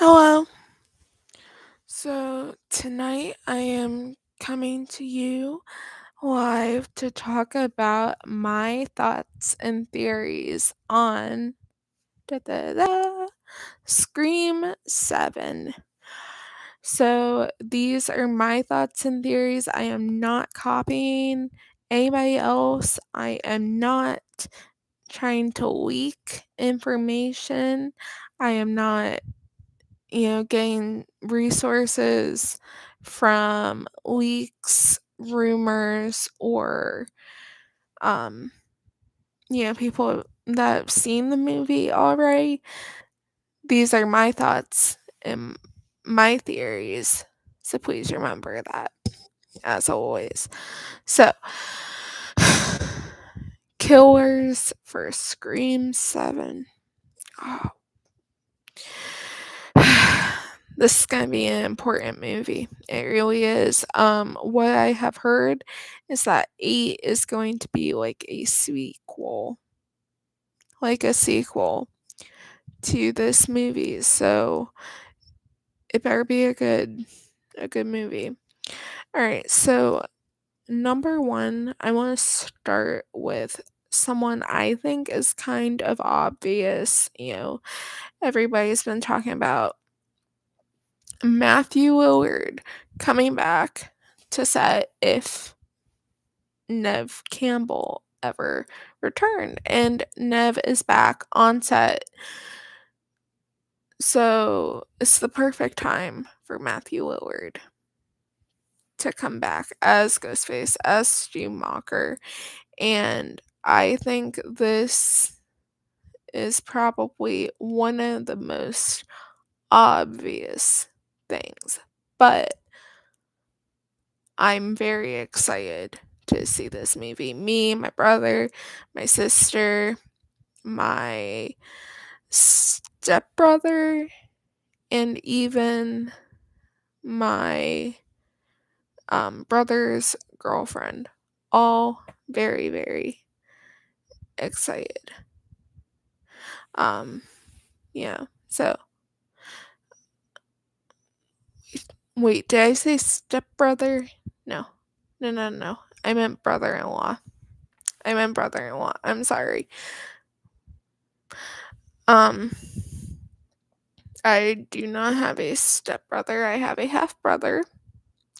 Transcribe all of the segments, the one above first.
Hello. So tonight I am coming to you live to talk about my thoughts and theories on da, da, da, Scream 7. So these are my thoughts and theories. I am not copying anybody else. I am not trying to leak information. I am not getting resources from leaks, rumors, or, um, people that have seen the movie already. These are my thoughts and my theories. So please remember that, as always. So, killers for Scream 7. Oh, this is gonna be an important movie. It really is. What I have heard is that 8 is going to be like a sequel to this movie. So it better be a good movie. All right. So number one, I want to start with someone I think is kind of obvious. Everybody's been talking about Matthew Lillard coming back to set if Nev Campbell ever returned. And Nev is back on set. So it's the perfect time for Matthew Lillard to come back as Ghostface, as Stu Macher. And I think this is probably one of the most obvious things. But I'm very excited to see this movie. Me, my brother, my sister, my stepbrother, and even my brother's girlfriend. All very, very excited. Um, yeah. So, wait, did I say stepbrother? No. No, no, no. I meant brother in law. I'm sorry. Um, I do not have a stepbrother. I have a half brother,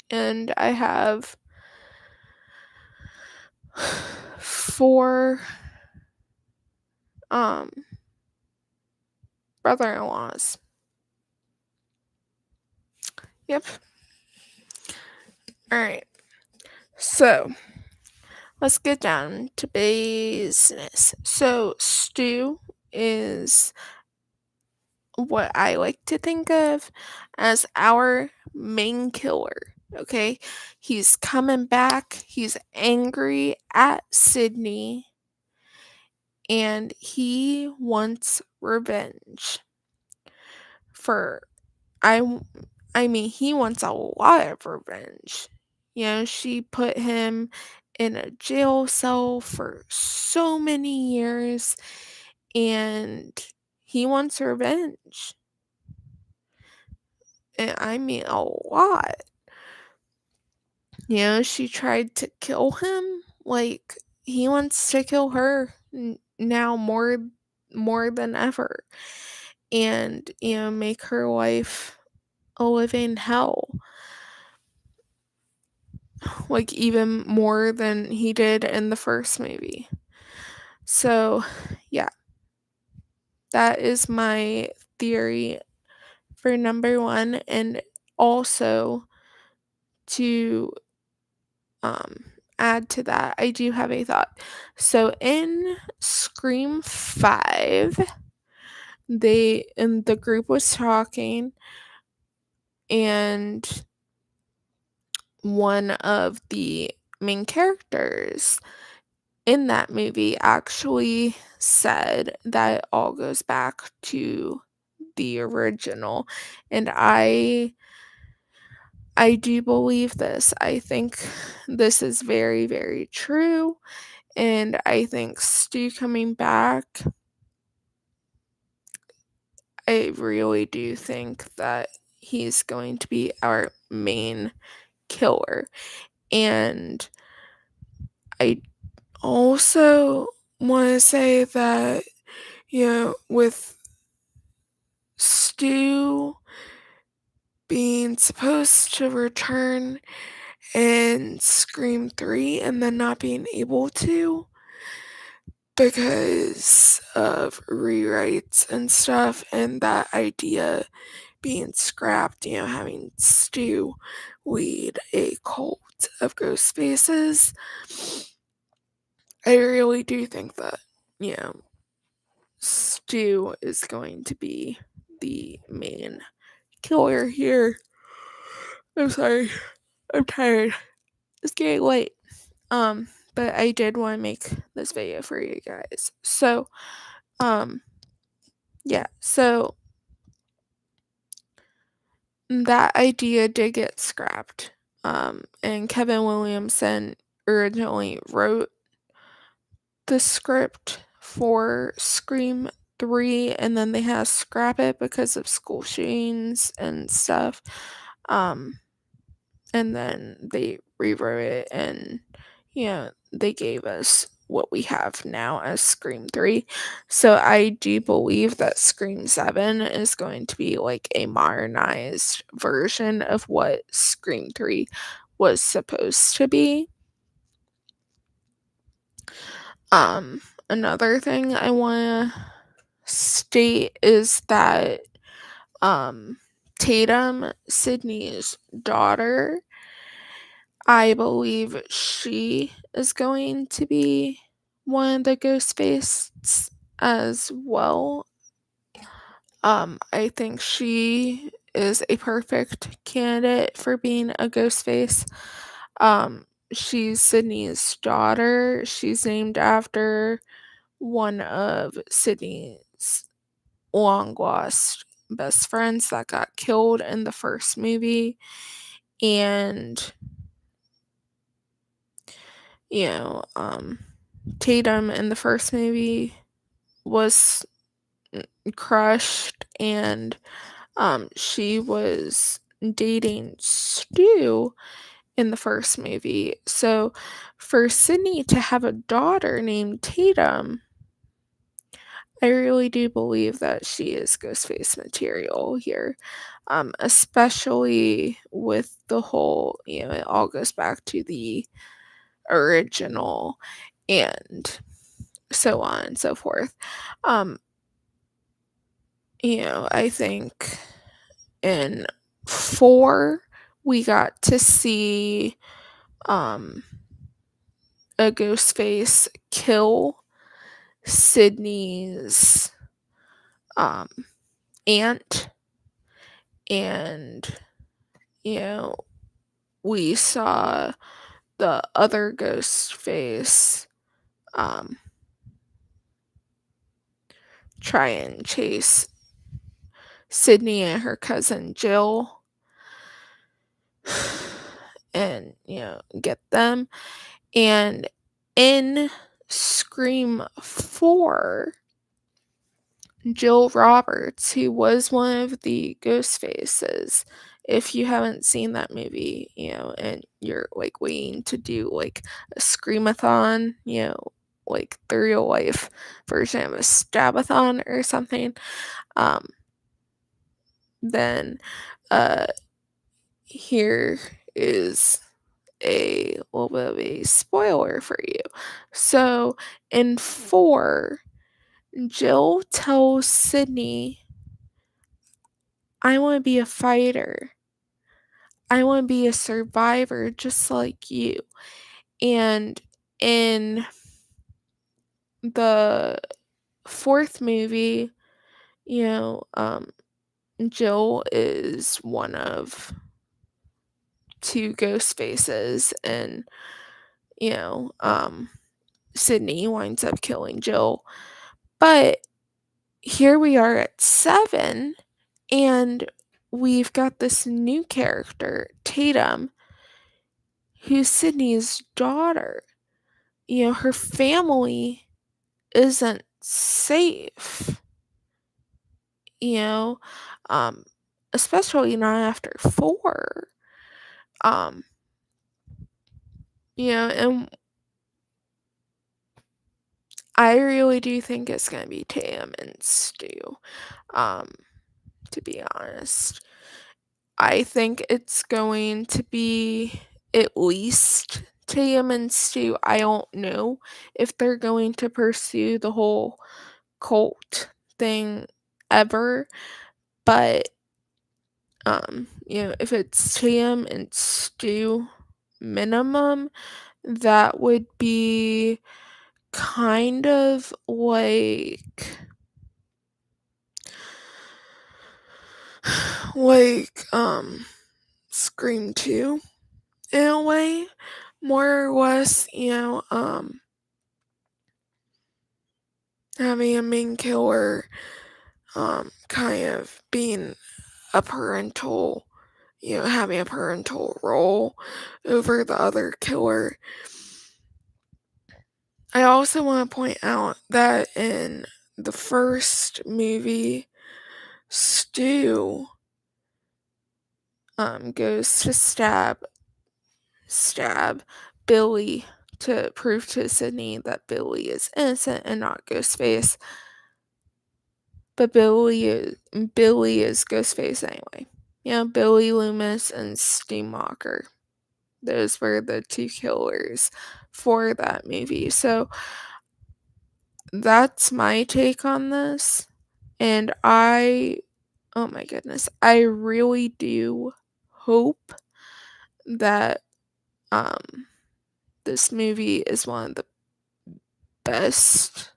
and I have four um brother-in-laws. Yep. All right. So, let's get down to business. So, Stu is what I like to think of as our main killer. Okay, he's coming back. He's angry at Sydney and he wants revenge for I I mean he wants a lot of revenge. She put him in a jail cell for so many years and he wants revenge. And I mean a lot. She tried to kill him. Like he wants to kill her now more than ever and make her life a living hell, like even more than he did in the first movie. So yeah, that is my theory for number one. And also to add to that, I do have a thought. So in Scream 5, the group was talking and one of the main characters in that movie actually said that it all goes back to the original, and I do believe this. I think this is very, very true, and I think Stu coming back, I really do think that he's going to be our main killer. And I also want to say that, with Stu being supposed to return in Scream 3 and then not being able to because of rewrites and stuff, and that idea being scrapped, having Stu lead a cult of ghost faces. I really do think that, Stu is going to be the main killer here. I'm sorry. I'm tired. It's getting late. But I did want to make this video for you guys. So, yeah. So that idea did get scrapped. And Kevin Williamson originally wrote the script for Scream 3, and then they had to scrap it because of school shootings and stuff. And then they rewrote it, and they gave us what we have now as Scream 3. So I do believe that Scream 7 is going to be like a modernized version of what Scream 3 was supposed to be. Another thing I want to state is that Tatum, Sydney's daughter, I believe she is going to be one of the ghost faces as well. I think she is a perfect candidate for being a ghost face. She's Sydney's daughter. She's named after one of Sydney's long lost best friends that got killed in the first movie. And Tatum in the first movie was crushed, and she was dating Stu in the first movie. So for Sydney to have a daughter named Tatum, I really do believe that she is Ghostface material here, especially with the whole, it all goes back to the original and so on and so forth. I think in 4 we got to see a ghost face kill Sydney's aunt, and we saw the other ghost face try and chase Sydney and her cousin Jill and get them. And in Scream 4, Jill Roberts, who was one of the ghost faces, if you haven't seen that movie, and you're like waiting to do like a Screamathon, like the real life version of a Stabathon or something, then here is a little bit of a spoiler for you. So in 4, Jill tells Sydney, I want to be a fighter. I want to be a survivor just like you. And in the 4th movie, Jill is one of 2 ghost faces, and Sydney winds up killing Jill. But here we are at 7, and we've got this new character, Tatum, who's Sydney's daughter. Her family isn't safe. you know, um, especially not after 4. Um, and I really do think it's gonna be Tam and Stu, um, to be honest. I think it's going to be at least Tam and Stu. I don't know if they're going to pursue the whole cult thing ever, but, if it's Tam and Stu minimum, that would be kind of like Scream 2 in a way, more or less, having a main killer, kind of being a parental, having a parental role over the other killer. I also want to point out that in the first movie, Stu goes to stab Billy to prove to Sydney that Billy is innocent and not Ghostface. But Billy is Ghostface anyway. Billy Loomis and Stu Macher. Those were the 2 killers for that movie. So that's my take on this. And oh my goodness, I really do hope that um this movie is one of the best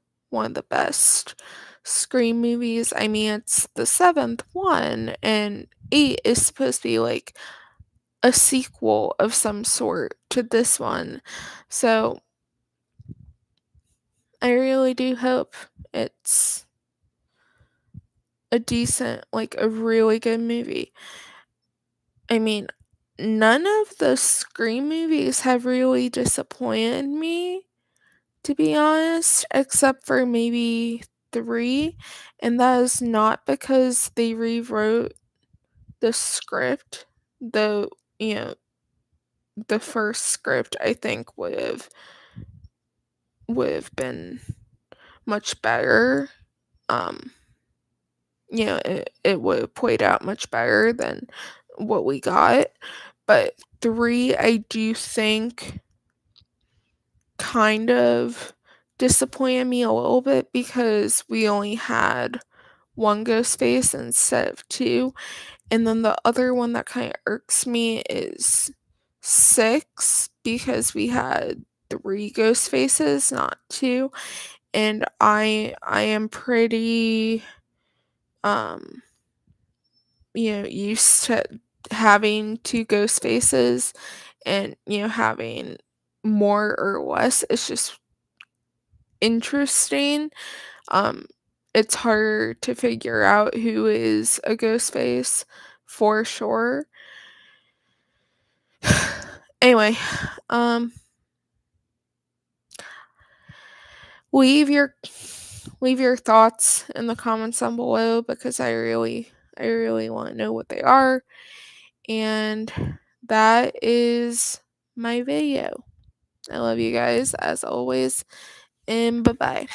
Scream movies. I mean, it's the 7th one, and 8 is supposed to be like a sequel of some sort to this one. So I really do hope it's a really good movie. I mean, none of the Scream movies have really disappointed me, to be honest, except for maybe 3, and that is not because they rewrote the script. The you know, the first script I think would have been much better. Um, it would have played out much better than what we got. But 3, I do think kind of disappointed me a little bit because we only had 1 ghost face instead of 2. And then the other one that kind of irks me is 6 because we had 3 ghost faces, not 2. And I am pretty um used to having 2 ghost faces, and having more or less. It's just interesting. Um, it's harder to figure out who is a ghost face for sure. Anyway, um, leave your leave your thoughts in the comments down below because I really want to know what they are. And that is my video. I love you guys as always, and bye bye.